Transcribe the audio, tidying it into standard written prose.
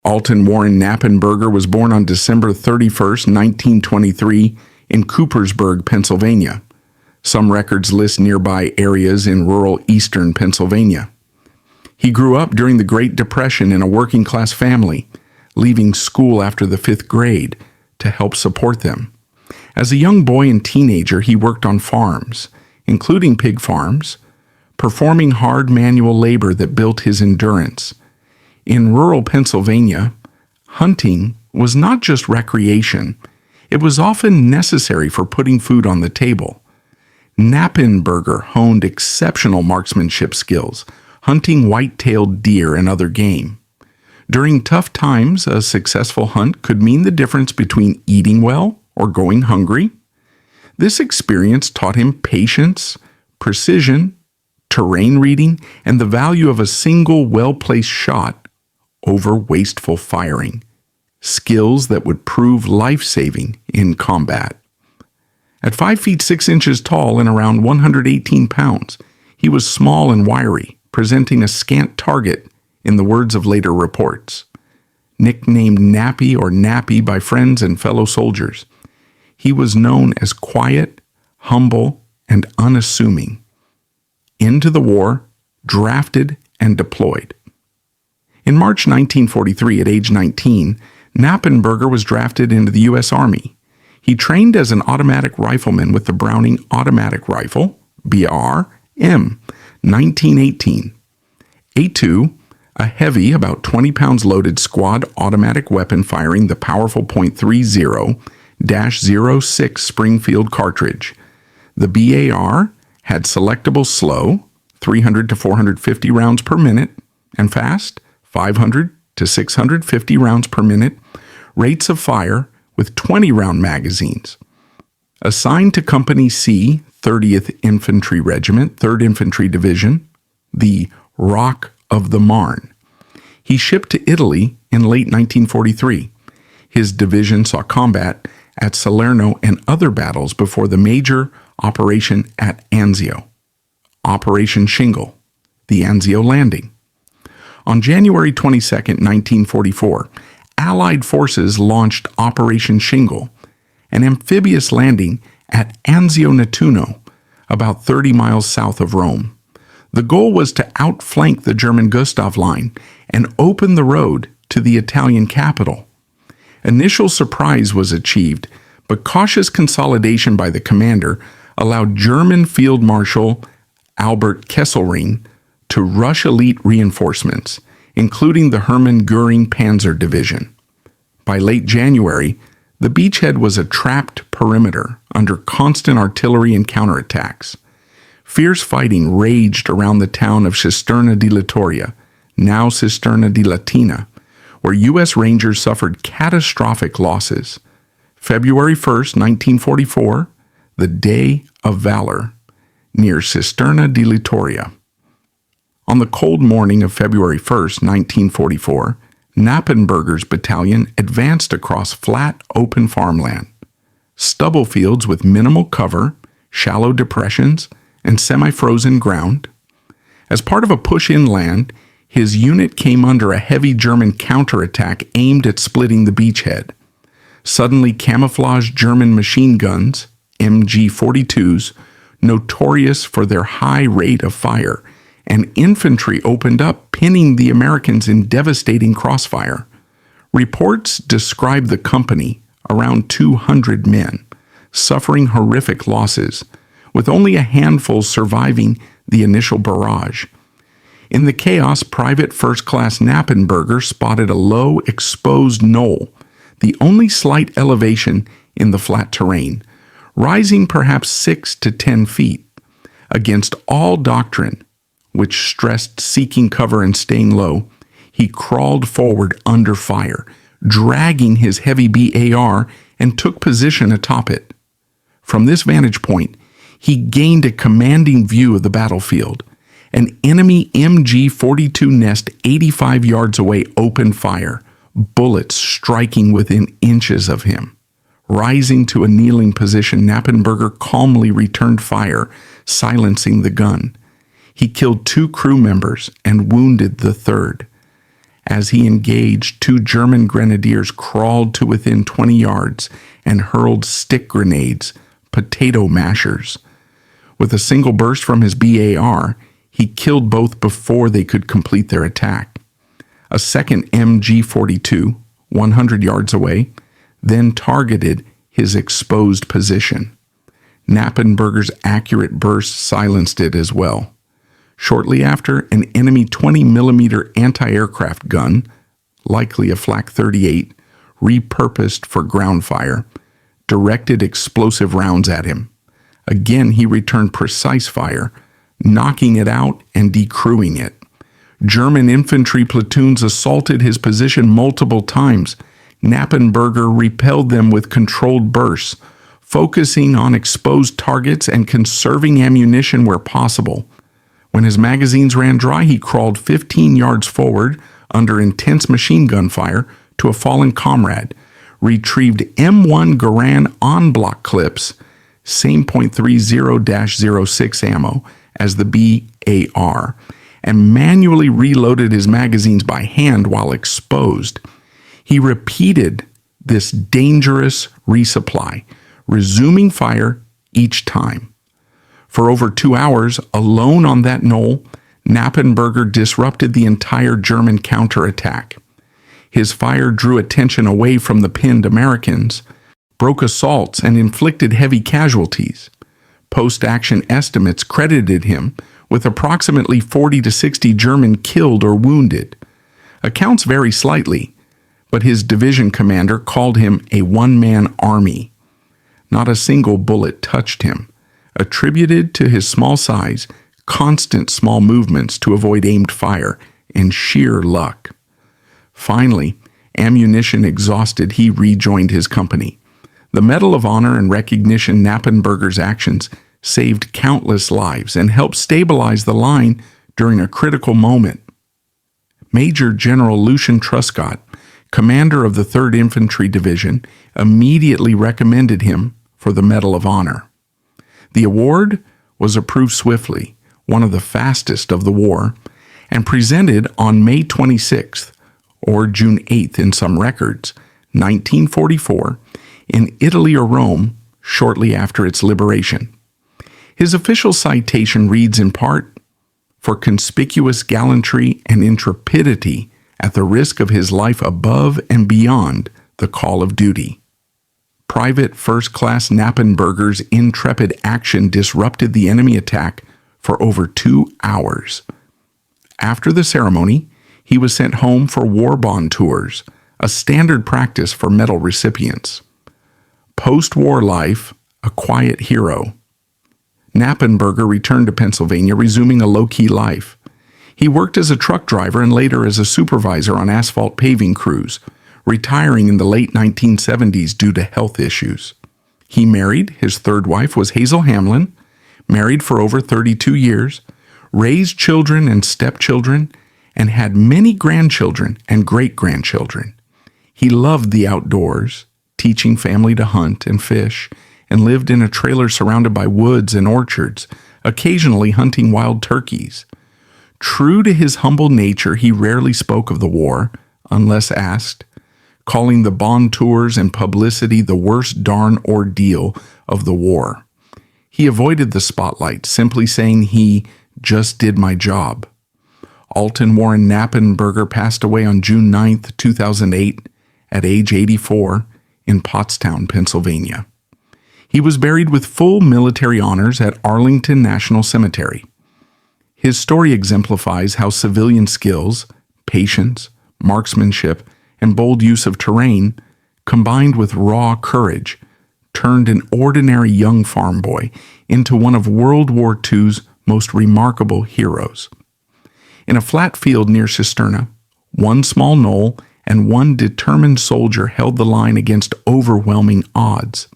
Alton Warren Knappenberger was born on December 31st, 1923, in Coopersburg, Pennsylvania. Some records list nearby areas in rural eastern Pennsylvania. He grew up during the Great Depression in a working-class family, leaving school after the 5th grade to help support them. As a young boy and teenager, he worked on farms, including pig farms, performing hard manual labor that built his endurance. In rural Pennsylvania, hunting was not just recreation, it was often necessary for putting food on the table. Knappenberger honed exceptional marksmanship skills, hunting white-tailed deer and other game. During tough times, a successful hunt could mean the difference between eating well or going hungry. This experience taught him patience, precision, terrain reading, and the value of a single well-placed shot over wasteful firing, skills that would prove life-saving in combat. At 5 feet 6 inches tall and around 118 pounds, he was small and wiry, presenting a scant target in the words of later reports. Nicknamed Nappy or Nappy by friends and fellow soldiers, he was known as quiet, humble, and unassuming. Into the war, drafted, and deployed. In March 1943, at age 19, Knappenberger was drafted into the U.S. Army. He trained as an automatic rifleman with the Browning Automatic Rifle, BR-M, 1918. A2, a heavy, about 20 pounds loaded squad automatic weapon firing the powerful .30-06 Springfield cartridge. The BAR had selectable slow, 300 to 450 rounds per minute, and fast, 500 to 650 rounds per minute, rates of fire with 20-round magazines. Assigned to Company C, 30th Infantry Regiment, 3rd Infantry Division, the Rock of the Marne. He shipped to Italy in late 1943. His division saw combat at Salerno and other battles before the major operation at Anzio, Operation Shingle, the Anzio Landing. On January 22, 1944, Allied forces launched Operation Shingle, an amphibious landing at Anzio Nettuno, about 30 miles south of Rome. The goal was to outflank the German Gustav Line and open the road to the Italian capital. Initial surprise was achieved, but cautious consolidation by the commander allowed German Field Marshal Albert Kesselring to rush elite reinforcements, including the Hermann Göring Panzer Division. By late January, the beachhead was a trapped perimeter under constant artillery and counterattacks. Fierce fighting raged around the town of Cisterna di Littoria, now Cisterna di Latina, where U.S. Rangers suffered catastrophic losses. February 1, 1944, the Day of Valor, near Cisterna di Littoria. On the cold morning of February 1, 1944, Knappenberger's battalion advanced across flat, open farmland, stubble fields with minimal cover, shallow depressions, and semi-frozen ground. As part of a push inland, his unit came under a heavy German counterattack aimed at splitting the beachhead. Suddenly camouflaged German machine guns, MG-42s, notorious for their high rate of fire, and infantry opened up, pinning the Americans in devastating crossfire. Reports describe the company, around 200 men, suffering horrific losses, with only a handful surviving the initial barrage. In the chaos, Private First Class Knappenberger spotted a low, exposed knoll, the only slight elevation in the flat terrain, rising perhaps 6 to 10 feet. Against all doctrine, which stressed seeking cover and staying low, he crawled forward under fire, dragging his heavy BAR, and took position atop it. From this vantage point, he gained a commanding view of the battlefield. An enemy MG-42 nest 85 yards away opened fire, bullets striking within inches of him. Rising to a kneeling position, Knappenberger calmly returned fire, silencing the gun. He killed 2 crew members and wounded the third. As he engaged, 2 German grenadiers crawled to within 20 yards and hurled stick grenades, potato mashers. With a single burst from his BAR, he killed both before they could complete their attack. A second MG-42, 100 yards away, then targeted his exposed position. Knappenberger's accurate burst silenced it as well. Shortly after, an enemy 20mm anti-aircraft gun, likely a Flak 38, repurposed for ground fire, directed explosive rounds at him. Again, he returned precise fire, knocking it out and decrewing it. German infantry platoons assaulted his position multiple times. Knappenberger repelled them with controlled bursts, focusing on exposed targets and conserving ammunition where possible. When his magazines ran dry, he crawled 15 yards forward under intense machine gun fire to a fallen comrade, retrieved M1 Garand en-bloc clips, same .30-06 ammo as the BAR, and manually reloaded his magazines by hand while exposed. He repeated this dangerous resupply, resuming fire each time. For over 2 hours, alone on that knoll, Knappenberger disrupted the entire German counterattack. His fire drew attention away from the pinned Americans, broke assaults, and inflicted heavy casualties. Post-action estimates credited him with approximately 40 to 60 German killed or wounded. Accounts vary slightly, but his division commander called him a one-man army. Not a single bullet touched him, attributed to his small size, constant small movements to avoid aimed fire, and sheer luck. Finally, ammunition exhausted, he rejoined his company. The Medal of Honor and recognition Knappenberger's actions saved countless lives and helped stabilize the line during a critical moment. Major General Lucien Truscott, commander of the 3rd Infantry Division, immediately recommended him for the Medal of Honor. The award was approved swiftly, one of the fastest of the war, and presented on May 26th, or June 8th in some records, 1944, in Italy or Rome shortly after its liberation. His official citation reads in part, "For conspicuous gallantry and intrepidity at the risk of his life above and beyond the call of duty." Private First Class Knappenberger's intrepid action disrupted the enemy attack for over 2 hours. After the ceremony, he was sent home for war bond tours, a standard practice for medal recipients. Post-war life, a quiet hero. Knappenberger returned to Pennsylvania, resuming a low-key life. He worked as a truck driver and later as a supervisor on asphalt paving crews, retiring in the late 1970s due to health issues. He married. His 3rd wife was Hazel Hamlin, married for over 32 years, raised children and stepchildren, and had many grandchildren and great-grandchildren. He loved the outdoors, teaching family to hunt and fish, and lived in a trailer surrounded by woods and orchards, occasionally hunting wild turkeys. True to his humble nature, he rarely spoke of the war, unless asked, calling the bond tours and publicity the worst darn ordeal of the war. He avoided the spotlight, simply saying he just did my job. Alton Warren Knappenberger passed away on June 9, 2008, at age 84, in Pottstown, Pennsylvania. He was buried with full military honors at Arlington National Cemetery. His story exemplifies how civilian skills, patience, marksmanship, and bold use of terrain, combined with raw courage, turned an ordinary young farm boy into one of World War II's most remarkable heroes. In a flat field near Cisterna, one small knoll and one determined soldier held the line against overwhelming odds.